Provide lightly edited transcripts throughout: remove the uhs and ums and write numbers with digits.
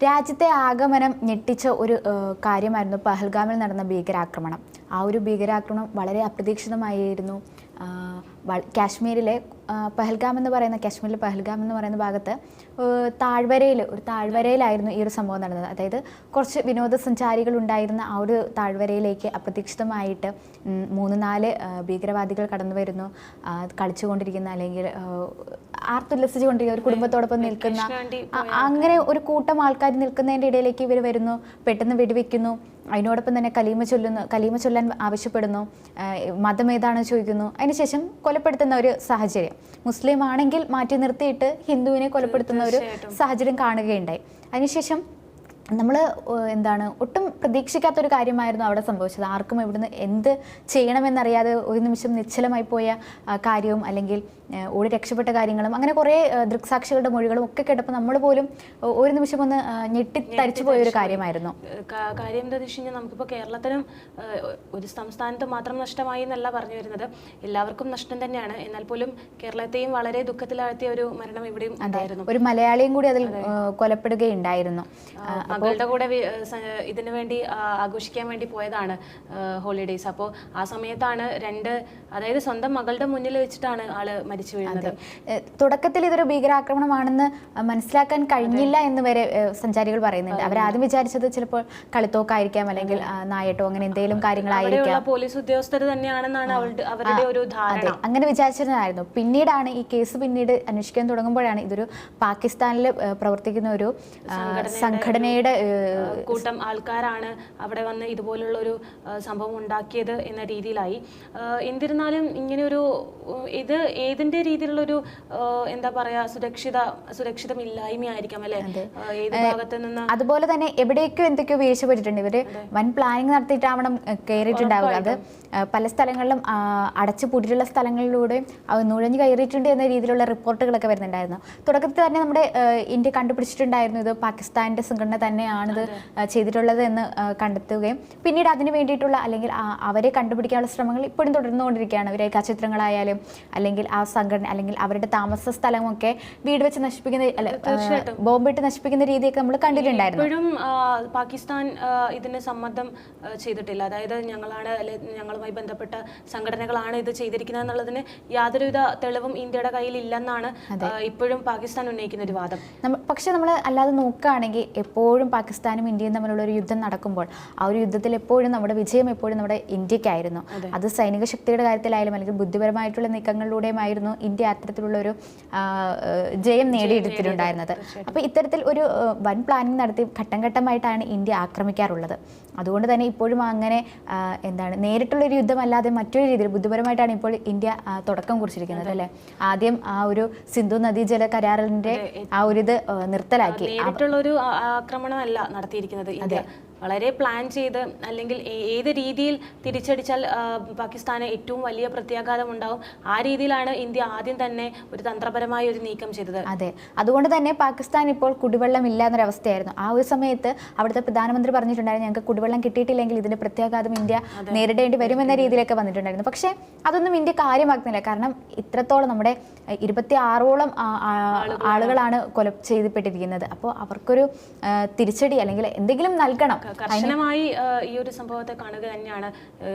രാജ്യത്തെ ആഗമനം ഞെട്ടിച്ച ഒരു കാര്യമായിരുന്നു പഹൽഗാമിൽ നടന്ന ഭീകരാക്രമണം. ആ ഒരു ഭീകരാക്രമണം വളരെ അപ്രതീക്ഷിതമായിരുന്നു. കാശ്മീരിലെ പഹൽഗാം എന്ന് പറയുന്ന കാശ്മീരിലെ പഹൽഗാം എന്ന് പറയുന്ന ഭാഗത്ത് ഒരു താഴ്വരയിലായിരുന്നു ഈ ഒരു സംഭവം നടന്നത്. അതായത് കുറച്ച് വിനോദസഞ്ചാരികൾ ഉണ്ടായിരുന്ന ആ ഒരു താഴ്വരയിലേക്ക് അപ്രതീക്ഷിതമായിട്ട് 3-4 ഭീകരവാദികൾ കടന്നു വരുന്നു. കളിച്ചുകൊണ്ടിരിക്കുന്ന അല്ലെങ്കിൽ ആർത്തുല്ലസിച്ചുകൊണ്ടിരിക്കുന്ന ഒരു കുടുംബത്തോടൊപ്പം നിൽക്കുന്ന അങ്ങനെ ഒരു കൂട്ടം ആൾക്കാർ നിൽക്കുന്നതിൻ്റെ ഇടയിലേക്ക് ഇവർ വരുന്നു, പെട്ടെന്ന് വെടിവെക്കുന്നു. അതിനോടൊപ്പം തന്നെ കലീമ ചൊല്ലാൻ ആവശ്യപ്പെടുന്നു, മതം ഏതാണെന്ന് ചോദിക്കുന്നു. അതിനുശേഷം കൊലപ്പെടുത്തുന്ന ഒരു സാഹചര്യം, മുസ്ലിം ആണെങ്കിൽ മാറ്റി നിർത്തിയിട്ട് ഹിന്ദുവിനെ കൊലപ്പെടുത്തുന്ന ഒരു സാഹചര്യം കാണുകയുണ്ടായി. അതിനുശേഷം നമ്മൾ ഒട്ടും പ്രതീക്ഷിക്കാത്തൊരു കാര്യമായിരുന്നു അവിടെ സംഭവിച്ചത്. ആർക്കും ഇവിടുന്ന് എന്ത് ചെയ്യണമെന്നറിയാതെ ഒരു നിമിഷം നിശ്ചലമായി പോയ കാര്യവും അല്ലെങ്കിൽ ഓടി രക്ഷപ്പെട്ട കാര്യങ്ങളും അങ്ങനെ കുറേ ദൃക്സാക്ഷികളുടെ മൊഴികളും ഒക്കെ കേട്ടപ്പോൾ നമ്മൾ പോലും ഒരു നിമിഷം ഒന്ന് ഞെട്ടിത്തരിച്ചു പോയൊരു കാര്യമായിരുന്നു. കാര്യം എന്താണെന്ന് വെച്ച് കഴിഞ്ഞാൽ നമുക്കിപ്പോൾ കേരളത്തിനും ഒരു സംസ്ഥാനത്ത് മാത്രം നഷ്ടമായി എന്നല്ല പറഞ്ഞു വരുന്നത്, എല്ലാവർക്കും നഷ്ടം തന്നെയാണ്. എന്നാൽ പോലും കേരളത്തെയും വളരെ ദുഃഖത്തിലാഴ്ത്തിയ ഒരു മരണം ഇവിടെയും ഉണ്ടായിരുന്നു. ഒരു മലയാളിയും കൂടി അതിൽ കൊലപ്പെടുകയുണ്ടായിരുന്നു. മകളുടെ കൂടെ ഇതിനു വേണ്ടി ആഘോഷിക്കാൻ വേണ്ടി പോയതാണ് ഹോളിഡേയ്സ്. അപ്പോൾ ആ സമയത്താണ് അതായത് സ്വന്തം മകളുടെ മുന്നിൽ വെച്ചിട്ടാണ് ആള് മരിച്ചു വീഴുന്നത്. തുടക്കത്തിൽ ഇതൊരു ഭീകരാക്രമണമാണെന്ന് മനസ്സിലാക്കാൻ കഴിഞ്ഞില്ല എന്ന് വരെ സഞ്ചാരികൾ പറയുന്നുണ്ട്. അവരാദ്യം വിചാരിച്ചത് ചിലപ്പോൾ കളിത്തോക്കായിരിക്കാം അല്ലെങ്കിൽ നായട്ടോ അങ്ങനെ എന്തെങ്കിലും കാര്യങ്ങളായിരിക്കാം, പോലീസ് ഉദ്യോഗസ്ഥർ തന്നെയാണെന്നാണ് അവരുടെ ഒരു ധാരണ. അങ്ങനെ വിചാരിച്ചിരുന്നതായിരുന്നു. പിന്നീടാണ് ഈ കേസ് പിന്നീട് അന്വേഷിക്കാൻ തുടങ്ങുമ്പോഴാണ് ഇതൊരു പാകിസ്ഥാനിൽ പ്രവർത്തിക്കുന്ന ഒരു സംഘടനയുടെ കൂട്ടം ആൾക്കാരാണ് അവിടെ വന്ന് ഇതുപോലുള്ള ഒരു സംഭവം ഉണ്ടാക്കിയത് എന്ന രീതിയിലായി. എന്നിരുന്നാലും ഇങ്ങനെയൊരു ഇത് ഏതിന്റെ രീതിയിലുള്ളൊരു എന്താ പറയാ സുരക്ഷിതമില്ലായ്മയായിരിക്കാം അല്ലെ, ഏത് ഭാഗത്ത് നിന്ന്. അതുപോലെ തന്നെ എവിടേക്കോ എന്തൊക്കെയോ വീഴ്ച പറ്റിയിട്ടുണ്ട്. ഇവര് വൻ പ്ലാനിങ് നടത്തിയിട്ടാവണം കയറിയിട്ടുണ്ടാവുക. അത് പല സ്ഥലങ്ങളിലും അടച്ചു പൂട്ടിയിട്ടുള്ള സ്ഥലങ്ങളിലൂടെ നുഴഞ്ഞു കയറിയിട്ടുണ്ട് എന്ന രീതിയിലുള്ള റിപ്പോർട്ടുകളൊക്കെ വരുന്നുണ്ടായിരുന്നു. തുടക്കത്തിൽ തന്നെ നമ്മുടെ ഇന്ത്യ കണ്ടുപിടിച്ചിട്ടുണ്ടായിരുന്നു ഇത് പാകിസ്ഥാന്റെ സംഘടന തന്നെയാണിത് ചെയ്തിട്ടുള്ളത് എന്ന് കണ്ടെത്തുകയും പിന്നീട് അതിന് വേണ്ടിയിട്ടുള്ള അല്ലെങ്കിൽ അവരെ കണ്ടുപിടിക്കാനുള്ള ശ്രമങ്ങൾ ഇപ്പോഴും തുടർന്നുകൊണ്ടിരിക്കുകയാണ്. അവരെ കച്ചിത്രങ്ങളായാലും അല്ലെങ്കിൽ ആ സംഘടന അല്ലെങ്കിൽ അവരുടെ താമസ സ്ഥലമൊക്കെ വീട് വെച്ച് നശിപ്പിക്കുന്ന ബോംബിട്ട് നശിപ്പിക്കുന്ന രീതിയൊക്കെ നമ്മൾ കണ്ടിട്ടുണ്ടായിരുന്നു. ഇപ്പോഴും പാകിസ്ഥാൻ ഇതിന് സമ്മതം ചെയ്തിട്ടില്ല. അതായത് ഞങ്ങളുമായി ബന്ധപ്പെട്ട സംഘടനകളാണ് ഇത് ചെയ്തിരിക്കുന്നത് എന്നുള്ളതിന് യാതൊരുവിധ തെളിവും ഇന്ത്യയുടെ കയ്യിൽ ഇല്ലെന്നാണ് ഇപ്പോഴും പാകിസ്ഥാൻ ഉന്നയിക്കുന്ന ഒരു വാദം. പക്ഷെ നമ്മൾ അല്ലാതെ നോക്കുകയാണെങ്കിൽ എപ്പോഴും പാകിസ്ഥാനും ഇന്ത്യയും തമ്മിലുള്ള ഒരു യുദ്ധം നടക്കുമ്പോൾ ആ ഒരു യുദ്ധത്തിൽ എപ്പോഴും നമ്മുടെ വിജയം എപ്പോഴും നമ്മുടെ ഇന്ത്യക്കായിരുന്നു. അത് സൈനിക ശക്തിയുടെ കാര്യത്തിലായാലും അല്ലെങ്കിൽ ബുദ്ധിപരമായിട്ടുള്ള നീക്കങ്ങളിലൂടെയുമായിരുന്നു ഇന്ത്യ അത്തരത്തിലുള്ള ഒരു ജയം നേടിയെടുത്തിട്ടുണ്ടായിരുന്നത്. അപ്പോൾ ഇത്തരത്തിൽ ഒരു വൻ പ്ലാനിങ് നടത്തി ഘട്ടം ഘട്ടമായിട്ടാണ് ഇന്ത്യ ആക്രമിക്കാറുള്ളത്. അതുകൊണ്ട് തന്നെ ഇപ്പോഴും അങ്ങനെ നേരിട്ടുള്ളൊരു യുദ്ധമല്ലാതെ മറ്റൊരു രീതിയിൽ ബുദ്ധിപരമായിട്ടാണ് ഇപ്പോൾ ഇന്ത്യ തുടക്കം കുറിച്ചിരിക്കുന്നത് അല്ലേ. ആദ്യം ആ ഒരു സിന്ധു നദീജല കരാറിന്റെ ആ ഒരു ഇത് നിർത്തലാക്കി. നേരിട്ടുള്ളൊരു ആക്രമണമല്ല നടത്തിയിരിക്കുന്നത് ഇന്ത്യ. വളരെ പ്ലാൻ ചെയ്ത് അല്ലെങ്കിൽ ഏത് രീതിയിൽ തിരിച്ചടിച്ചാൽ പാകിസ്ഥാന് ഏറ്റവും വലിയ പ്രത്യാഘാതം ഉണ്ടാവും ആ രീതിയിലാണ് ഇന്ത്യ ആദ്യം തന്നെ ഒരു തന്ത്രപരമായ ഒരു നീക്കം ചെയ്തത്. അതെ, അതുകൊണ്ട് തന്നെ പാകിസ്ഥാൻ ഇപ്പോൾ കുടിവെള്ളം ഇല്ല എന്നൊരവസ്ഥയായിരുന്നു. ആ ഒരു സമയത്ത് അവിടുത്തെ പ്രധാനമന്ത്രി പറഞ്ഞിട്ടുണ്ടായിരുന്നു ഞങ്ങൾക്ക് കുടിവെള്ളം കിട്ടിയിട്ടില്ലെങ്കിൽ ഇതിന്റെ പ്രത്യാഘാതം ഇന്ത്യ നേരിടേണ്ടി വരുമെന്ന രീതിയിലൊക്കെ വന്നിട്ടുണ്ടായിരുന്നു. പക്ഷേ അതൊന്നും ഇന്ത്യ കാര്യമാക്കുന്നില്ല. കാരണം ഇത്രത്തോളം നമ്മുടെ 26ഓളം ആളുകളാണ് കൊല ചെയ്യപ്പെട്ടിരിക്കുന്നത്. അപ്പോൾ അവർക്കൊരു തിരിച്ചടി അല്ലെങ്കിൽ എന്തെങ്കിലും നൽകണം. കർശനമായി ഈ ഒരു സംഭവത്തെ കാണുക തന്നെയാണ്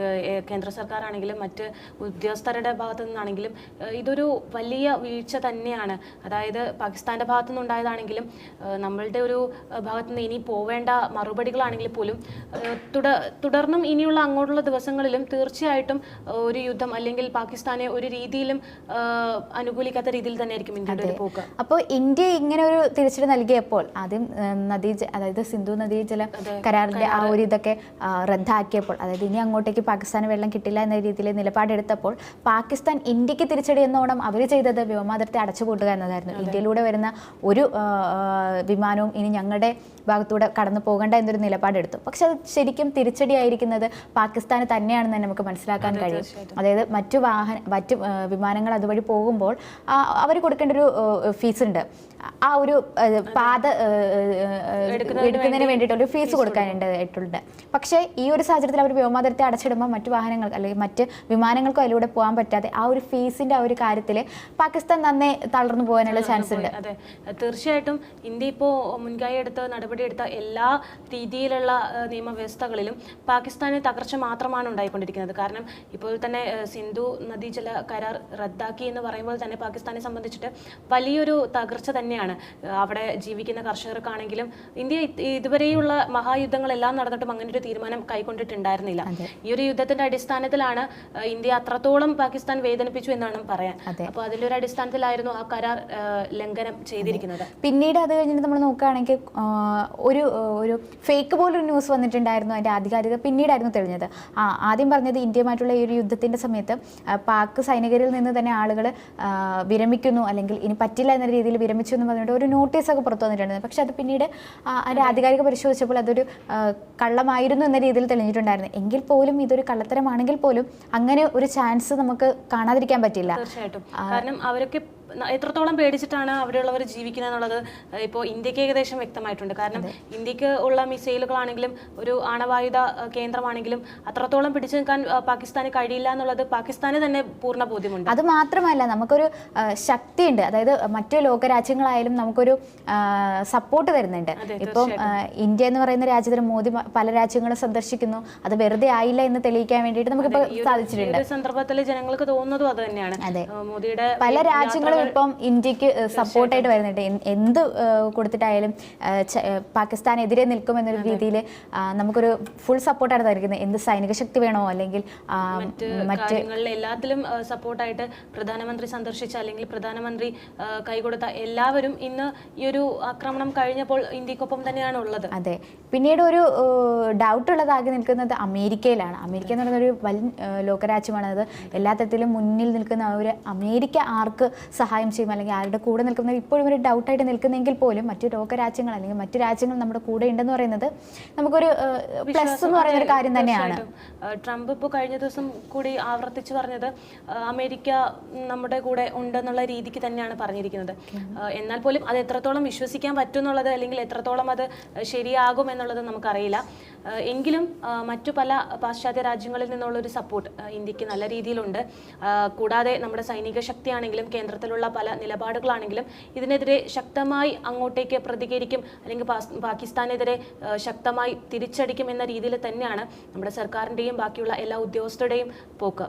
കേന്ദ്ര സർക്കാർ ആണെങ്കിലും മറ്റ് ഉദ്യോഗസ്ഥരുടെ ഭാഗത്തു നിന്നാണെങ്കിലും. ഇതൊരു വലിയ വീഴ്ച തന്നെയാണ്. അതായത് പാകിസ്ഥാന്റെ ഭാഗത്തു നിന്നുണ്ടായതാണെങ്കിലും നമ്മളുടെ ഒരു ഭാഗത്തു നിന്ന് ഇനി പോവേണ്ട മറുപടികളാണെങ്കിൽ പോലും തുടർന്നും ഇനിയുള്ള അങ്ങോട്ടുള്ള ദിവസങ്ങളിലും തീർച്ചയായിട്ടും ഒരു യുദ്ധം അല്ലെങ്കിൽ പാകിസ്ഥാനെ ഒരു രീതിയിലും അനുകൂലിക്കാത്ത രീതിയിൽ തന്നെയായിരിക്കും ഇന്ത്യയുടെ ഒരു പോക്ക്. അപ്പോൾ ഇന്ത്യ ഇങ്ങനെ ഒരു തിരിച്ചടി നൽകിയപ്പോൾ ആദ്യം അതായത് സിന്ധു നദീജല കരാറിന്റെ ആ ഒരു ഇതൊക്കെ റദ്ദാക്കിയപ്പോൾ, അതായത് ഇനി അങ്ങോട്ടേക്ക് പാകിസ്ഥാന് വെള്ളം കിട്ടില്ല എന്ന രീതിയിൽ നിലപാടെടുത്തപ്പോൾ പാകിസ്ഥാൻ ഇന്ത്യക്ക് തിരിച്ചടി എന്നോണം അവർ ചെയ്തത് വ്യോമാതിർത്തി അടച്ചുപൂട്ടുക എന്നതായിരുന്നു. ഇന്ത്യയിലൂടെ വരുന്ന ഒരു വിമാനവും ഇനി ഞങ്ങളുടെ ഭാഗത്തൂടെ കടന്നു പോകേണ്ട എന്നൊരു നിലപാടെടുത്തു. പക്ഷെ അത് ശരിക്കും തിരിച്ചടിയായിരിക്കുന്നത് പാകിസ്ഥാന് തന്നെയാണെന്ന് തന്നെ നമുക്ക് മനസ്സിലാക്കാൻ കഴിയും. അതായത് മറ്റു വിമാനങ്ങൾ അതുവഴി പോകുമ്പോൾ അവർ കൊടുക്കേണ്ട ഒരു ഫീസ് ഉണ്ട്. ആ ഒരു പാത എടുക്കുന്നതിന് വേണ്ടിയിട്ട് ഒരു ഫീസ് കൊടുക്കാൻ പറയേണ്ടതായിട്ടുണ്ട്. പക്ഷേ ഈ ഒരു സാഹചര്യത്തിൽ അവർ വ്യോമാതിർത്തി അടച്ചിടുമ്പോൾ മറ്റു വാഹനങ്ങൾ അല്ലെങ്കിൽ മറ്റ് വിമാനങ്ങൾക്കും അതിലൂടെ പോകാൻ പറ്റാതെ ആ ഒരു ഫീസിന്റെ ആ ഒരു കാര്യത്തിൽ പാകിസ്ഥാൻ നന്നേ തളർന്നു പോകാനുള്ള ചാൻസ് ഉണ്ട്. അതെ, തീർച്ചയായിട്ടും ഇന്ത്യ ഇപ്പോൾ മുൻകൈ എടുത്ത് നടപടിയെടുത്ത എല്ലാ രീതിയിലുള്ള നിയമവ്യവസ്ഥകളിലും പാകിസ്ഥാന് തകർച്ച മാത്രമാണ് ഉണ്ടായിക്കൊണ്ടിരിക്കുന്നത്. കാരണം ഇപ്പോൾ തന്നെ സിന്ധു നദീജല കരാർ റദ്ദാക്കി എന്ന് പറയുമ്പോൾ തന്നെ പാകിസ്ഥാനെ സംബന്ധിച്ചിട്ട് വലിയൊരു തകർച്ച തന്നെയാണ്. അവിടെ ജീവിക്കുന്ന കർഷകർക്കാണെങ്കിലും ഇന്ത്യ ഇതുവരെയുള്ള മഹായുദ്ധങ്ങളെല്ലാം നടന്നിട്ടും അങ്ങനെ ഒരു തീരുമാനം കൈക്കൊണ്ടിട്ടുണ്ടായിരുന്നില്ല. ഈ ഒരു യുദ്ധത്തിന്റെ അടിസ്ഥാനത്തിലാണ് ഇന്ത്യ അത്രത്തോളം പാകിസ്ഥാൻ വേദനിപ്പിച്ചു എന്നാണ് പറയാൻ. അപ്പോൾ അതിലൊരു അടിസ്ഥാനത്തിലായിരുന്നു ആ കരാർ ലംഘനം ചെയ്തിരിക്കുന്നത്. പിന്നീട് അത് കഴിഞ്ഞിട്ട് നമ്മൾ നോക്കുകയാണെങ്കിൽ ഒരു ഫേക്ക് പോലൊരു ന്യൂസ് വന്നിട്ടുണ്ടായിരുന്നു. അതിന്റെ ആധികാരികത പിന്നീടായിരുന്നു തെളിഞ്ഞത്. ആദ്യം പറഞ്ഞത് ഇന്ത്യയുമായിട്ടുള്ള ഈ ഒരു യുദ്ധത്തിന്റെ സമയത്ത് പാക് സൈനികരിൽ നിന്ന് തന്നെ ആളുകൾ വിരമിക്കുന്നു അല്ലെങ്കിൽ ഇനി പറ്റില്ല എന്ന രീതിയിൽ വിരമിച്ചു എന്ന് പറഞ്ഞിട്ട് ഒരു നോട്ടീസൊക്കെ പുറത്തു വന്നിട്ടുണ്ടായിരുന്നു. പക്ഷെ അത് പിന്നീട് അതിന്റെ ആധികാരിക പരിശോധിച്ചപ്പോൾ അതൊരു കള്ളമായിരുന്നു എന്ന രീതിയിൽ തെളിഞ്ഞിട്ടുണ്ടായിരുന്നു. എങ്കിൽ പോലും ഇതൊരു കള്ളത്തരമാണെങ്കിൽ പോലും അങ്ങനെ ഒരു ചാൻസ് നമുക്ക് കാണാതിരിക്കാൻ പറ്റില്ല. തീർച്ചയായിട്ടും. കാരണം അവരൊക്കെ എത്രത്തോളം പേടിച്ചിട്ടാണ് അവിടെയുള്ളവർ ജീവിക്കുന്നത് എന്നുള്ളത് ഇപ്പോൾ ഇന്ത്യക്ക് ഏകദേശം വ്യക്തമായിട്ടുണ്ട്. കാരണം ഇന്ത്യക്ക് ഉള്ള മിസൈലുകളാണെങ്കിലും ഒരു ആണവായുധ കേന്ദ്രമാണെങ്കിലും അത്രത്തോളം പിടിച്ചു നിൽക്കാൻ പാകിസ്ഥാന് കഴിയില്ല എന്നുള്ളത് പാകിസ്ഥാന് തന്നെ പൂർണ്ണ ബോധ്യമുണ്ട്. അത് മാത്രമല്ല, നമുക്കൊരു ശക്തിയുണ്ട്. അതായത് മറ്റു ലോകരാജ്യങ്ങളായാലും നമുക്കൊരു സപ്പോർട്ട് തരുന്നുണ്ട്. ഇപ്പം ഇന്ത്യ എന്ന് പറയുന്ന രാജ്യത്തിന് മോദി പല രാജ്യങ്ങളും സന്ദർശിക്കുന്നു. അത് വെറുതെ ആയില്ല എന്ന് തെളിയിക്കാൻ വേണ്ടിയിട്ട് നമുക്കിപ്പോൾ സാധിച്ചിട്ടുണ്ട്. സന്ദർഭത്തിൽ ജനങ്ങൾക്ക് തോന്നുന്നതും അത് തന്നെയാണ്. മോദിയുടെ പല രാജ്യങ്ങളും ഇപ്പം ഇന്ത്യക്ക് സപ്പോർട്ടായിട്ട് വരുന്നുണ്ട്. എന്ത് കൊടുത്തിട്ടായാലും പാകിസ്ഥാനെതിരെ നിൽക്കുമെന്നൊരു രീതിയിൽ നമുക്കൊരു ഫുൾ സപ്പോർട്ടാണ് തരുന്നത്. എന്ത് സൈനിക ശക്തി വേണോ അല്ലെങ്കിൽ മറ്റ് എല്ലാത്തിലും സപ്പോർട്ടായിട്ട് പ്രധാനമന്ത്രി സന്ദർശിച്ച അല്ലെങ്കിൽ പ്രധാനമന്ത്രി കൈകൊടുത്ത എല്ലാവരും ഇന്ന് ഈ ഒരു ആക്രമണം കഴിഞ്ഞപ്പോൾ ഇന്ത്യക്കൊപ്പം തന്നെയാണ് ഉള്ളത്. അതെ. പിന്നീട് ഒരു ഡൗട്ട് ഉള്ളതാകെ നിൽക്കുന്നത് അമേരിക്കയിലാണ്. അമേരിക്ക എന്ന് പറയുന്ന ഒരു വലിയ ലോകരാജ്യമാണ്. അത് എല്ലാ തരത്തിലും മുന്നിൽ നിൽക്കുന്ന ഒരു അമേരിക്ക ആർക്ക് സഹായം ചെയ്യും അല്ലെങ്കിൽ ആരുടെ കൂടെ നിൽക്കുന്നത് ഇപ്പോഴും ഒരു ഡൗട്ടായിട്ട് നിൽക്കുന്നെങ്കിൽ പോലും മറ്റു ലോകരാജ്യങ്ങൾ അല്ലെങ്കിൽ മറ്റു രാജ്യങ്ങൾ നമ്മുടെ കൂടെ ഉണ്ടെന്ന് പറയുന്നത് നമുക്കൊരു പ്ലസ് എന്ന് പറയുന്ന ഒരു കാര്യം തന്നെയാണ്. ട്രംപ് ഇപ്പോൾ കഴിഞ്ഞ ദിവസം കൂടി ആവർത്തിച്ച് പറഞ്ഞത് അമേരിക്ക നമ്മുടെ കൂടെ ഉണ്ടെന്നുള്ള രീതിക്ക് തന്നെയാണ് പറഞ്ഞിരിക്കുന്നത്. എന്നാൽ പോലും അത് എത്രത്തോളം വിശ്വസിക്കാൻ പറ്റും എന്നുള്ളത് അല്ലെങ്കിൽ എത്രത്തോളം അത് ശരിയാകും എന്നുള്ളത് നമുക്കറിയില്ല. എങ്കിലും മറ്റു പല പാശ്ചാത്യ രാജ്യങ്ങളിൽ നിന്നുള്ളൊരു സപ്പോർട്ട് ഇന്ത്യക്ക് നല്ല രീതിയിലുണ്ട്. കൂടാതെ നമ്മുടെ സൈനിക ശക്തിയാണെങ്കിലും കേന്ദ്രത്തിലുള്ള പല നിലപാടുകളാണെങ്കിലും ഇതിനെതിരെ ശക്തമായി അങ്ങോട്ടേക്ക് പ്രതികരിക്കും അല്ലെങ്കിൽ പാകിസ്ഥാനെതിരെ ശക്തമായി തിരിച്ചടിക്കും എന്ന രീതിയിൽ തന്നെയാണ് നമ്മുടെ സർക്കാരിൻ്റെയും ബാക്കിയുള്ള എല്ലാ ഉദ്യോഗസ്ഥരുടെയും പോക്ക്.